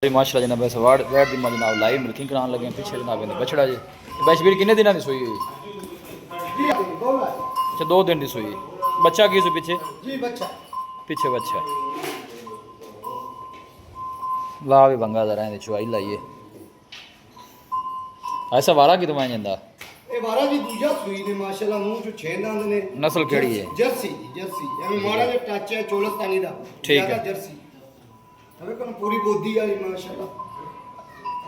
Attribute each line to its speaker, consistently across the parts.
Speaker 1: माशाल्लाह जनाब वैसे वैट दी मां जनाब लाइव मिल्किंग कराने लगे पीछे जनाब इन्हें बछड़ा जी वैसे भी किन्ने दिनों की सूई हुई? अच्छा 2 दिन की सूई। बच्चा की सी पीछे?
Speaker 2: जी बच्चा
Speaker 1: पीछे बच्चा ला भी बंगा जरा इन्हें चुवाई लाइए ऐसा वारा की तुम्हें जाता
Speaker 2: ਇਹ ਵਾਰਾ ਜੀ ਦੂਜਾ ਸੂਈ ਨੇ ਮਾਸ਼ਾਅੱਲਾ ਮੂੰਹ ਚ 6 ਦੰਦ ਨੇ।
Speaker 1: नस्ल केड़ी है?
Speaker 2: ਜਰਸੀ ਜਰਸੀ ਐਵੇਂ ਮਾੜਾ ਜਿਹਾ ਟੱਚ ਹੈ ਚੋਲਸਤਾਨੀ ਦਾ
Speaker 1: ਠੀਕ ਹੈ।
Speaker 2: ਜਰਸੀ ਹਵੇ ਕੋਲ ਪੂਰੀ ਬੋਦੀ ਵਾਲੀ ਮਾਸ਼ਾਅੱਲਾ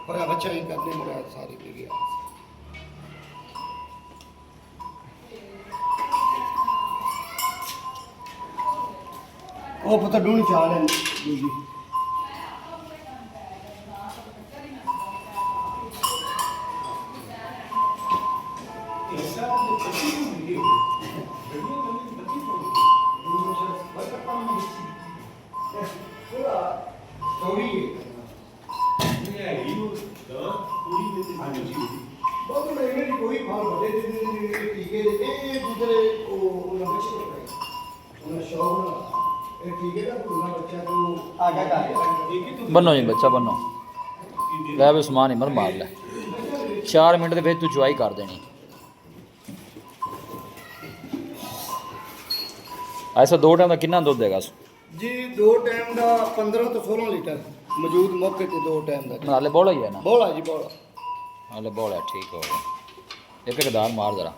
Speaker 2: ਪਰ ਬੱਚਾ ਹੀ ਕਰਨੇ ਮੁਰਾ ਸਾਰੀ ਦੇ ਗਿਆ ਉਹ ਪਤਾ ਡੂਣੀ ਚਾਲ ਹੈ ਦੂਜੀ बहुत महीने की कोई फाल बड़े टीके ये दूसरे वो नंबर से उन्हें शौक ना ये टीके का पूरा बच्चा को आगे का
Speaker 1: बनो जी बच्चा बनो लै भी समान हिमर मार लै 4 मिनट के तू चुवाई कर देनी। ऐसा 2 टाइम का कितना दुध देगा?
Speaker 2: जी 2 टाइम का 15 तो 16 लीटर मौजूद मौके पे 2 टाइम का
Speaker 1: हाले बोला ही है ना?
Speaker 2: बोला जी बोला
Speaker 1: हाले बोला ठीक हो गया। एक दार मार जरा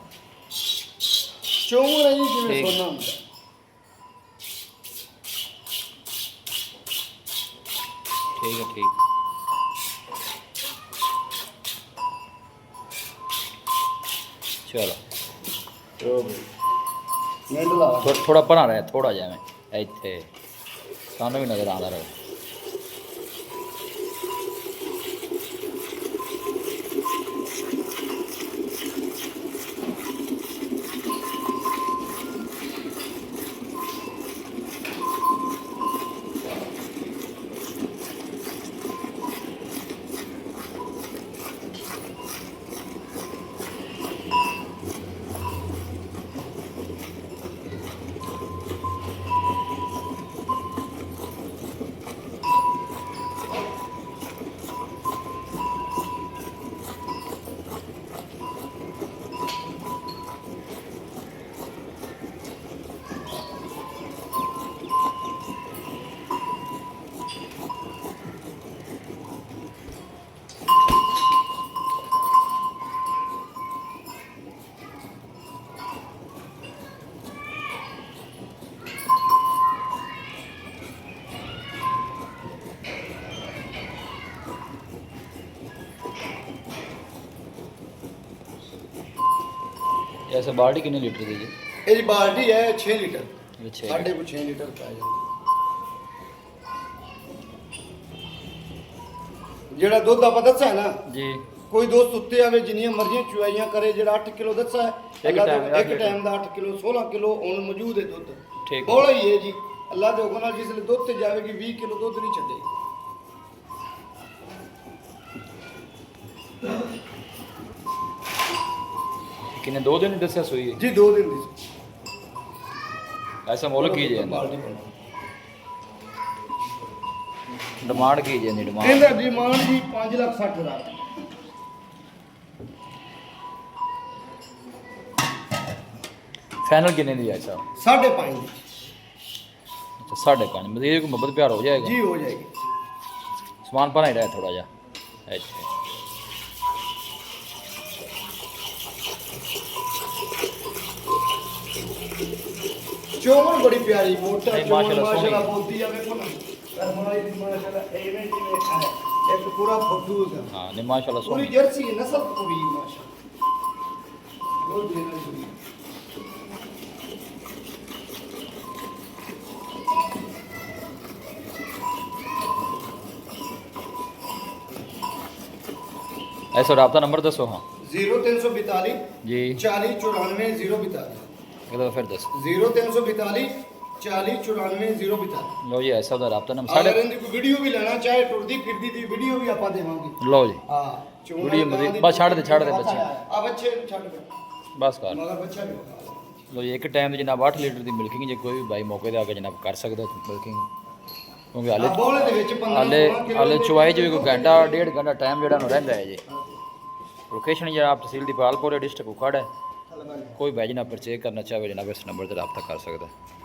Speaker 2: चोंग रही जिवें
Speaker 1: ठीक।
Speaker 2: सोना ਹੁੰਦਾ
Speaker 1: ठीक है ठीक चलो
Speaker 2: मेंडला
Speaker 1: थोड़ा परा रहे थोड़ा जा मैं इतने सानू भी नजर आता रहे। ऐसे बाल्टी कितने लीटर दी जी?
Speaker 2: ਇਹ ਜੀ ਬਾਲਟੀ ਹੈ 6 ਲੀਟਰ
Speaker 1: ये 6
Speaker 2: ਸਾਡੇ ਕੋ 6 ਲੀਟਰ ਪੈ ਜਾਂਦਾ ਜਿਹੜਾ ਦੁੱਧ ਆਪਾਂ ਦੱਸਿਆ ਨਾ
Speaker 1: जी
Speaker 2: ਕੋਈ ਦੋਸਤ ਉੱਤੇ ਆਵੇ ਜਿੰਨੀਆਂ ਮਰਜ਼ੀਆਂ ਚੁਆਈਆਂ ਕਰੇ ਜਿਹੜਾ 8 ਕਿਲੋ ਦੱਸਿਆ ਇੱਕ ਟਾਈਮ ਦਾ 8 ਕਿਲੋ 16 ਕਿਲੋ ਹੁਣ ਮੌਜੂਦ ਹੈ ਦੁੱਧ
Speaker 1: ठीक
Speaker 2: ਬੋਲਾ ਹੀ ਹੈ ਜੀ ਅੱਲਾ ਦੇ ਹੁਕਮ ਨਾਲ ਜਿਸ ਲਈ ਦੁੱਧ ਤੇ ਜਾਵੇਗੀ 20 ਕਿਲੋ ਦੁੱਧ ਨਹੀਂ ਛੱਡੇਗੀ।
Speaker 1: किन्ने 2 दिन दसिया सूई
Speaker 2: ਜੀ 2 ਦਿਨ ਦੀ
Speaker 1: ऐसा मुल की जाए
Speaker 2: ਬਾਲਟੀ ਭਰੋ।
Speaker 1: डिमांड की जाए डिमांड
Speaker 2: ਇਹਦਾ ਡਿਮਾਂਡ ਜੀ 5,60,000
Speaker 1: फाइनल किन्ने दी है ऐसा?
Speaker 2: 5.5 ਦੀ
Speaker 1: अच्छा 5.5 मजीद को मोहब्बत प्यार हो जाएगा
Speaker 2: ਜੀ ਹੋ ਜਾਏਗੀ।
Speaker 1: समान पना ही रहा थोड़ा जा अच्छा
Speaker 2: ਚੋਮਨ ਬੜੀ ਪਿਆਰੀ ਮੋਟਾ
Speaker 1: ਨਹੀਂ,
Speaker 2: ਚੋਮਨ
Speaker 1: ਮਾਸ਼ਾਅੱਲਾ,
Speaker 2: ਮਾਸ਼ਾਅੱਲਾ
Speaker 1: ਸੋਹਣੀ।
Speaker 2: ਬੋਲਦੀ ਆ ਵੇਖੋ ਨਾ ਕਰਮਾਈ ਦੀ ਮਾਸ਼ਾਅੱਲਾ ਐਵੇਂ ਜਿਵੇਂ ਹੈ ਇੱਕ ਪੂਰਾ ਫੱਟੂ ਦਾ
Speaker 1: हाँ नहीं माशाल्लाह
Speaker 2: पूरी
Speaker 1: सोनी
Speaker 2: जर्सी है नस्ल पूरी माशाल्लाह बहुत देना चाहिए।
Speaker 1: ऐसा रबता नंबर दसो हाँ
Speaker 2: 0342
Speaker 1: जी
Speaker 2: 40 94 042
Speaker 1: एक दफ़ा फिर दस
Speaker 2: 0342 40 94 042
Speaker 1: लो जी ऐसा ਦਾ रबता नंबर
Speaker 2: अगर
Speaker 1: साढ़े
Speaker 2: इनकी कोई वीडियो भी लेना चाहे टुरदी फिरदी दी वीडियो भी आपा देवांगे।
Speaker 1: लो जी
Speaker 2: हां
Speaker 1: वीडियो मजीद बस छाड़ दे बच्चे
Speaker 2: अब अच्छे छड़ दे
Speaker 1: बस कर
Speaker 2: मगर बच्चा भी होगा।
Speaker 1: लो जी एक टाइम जनाब 8 लीटर की मिल्किंग जो कोई भी भाई मौके पर आके जनाब कर सकता मिल्किंग ਕਿਉਂਕਿ ਹਾਲੇ
Speaker 2: ਬੋਲੇ ਦੇ ਵਿੱਚ 15
Speaker 1: ਹਾਲੇ
Speaker 2: 16 ਕਿਲੋ
Speaker 1: ਹਾਲੇ ਚੁਆਈ 'ਚ ਵੀ ਕੋਈ ਘੰਟਾ ਡੇਢ ਘੰਟਾ ਟਾਈਮ ਜਿਹੜਾ ਨੂੰ ਰਹਿੰਦਾ ਹੈ ਜੀ। लोकेशन ये आप तहसील दीपालपुर डिस्ट्रिक्ट उखड़ है। कोई भाई जनाब परचेज करना चाहे जनाब इस नंबर पर रब्ता कर सकता है।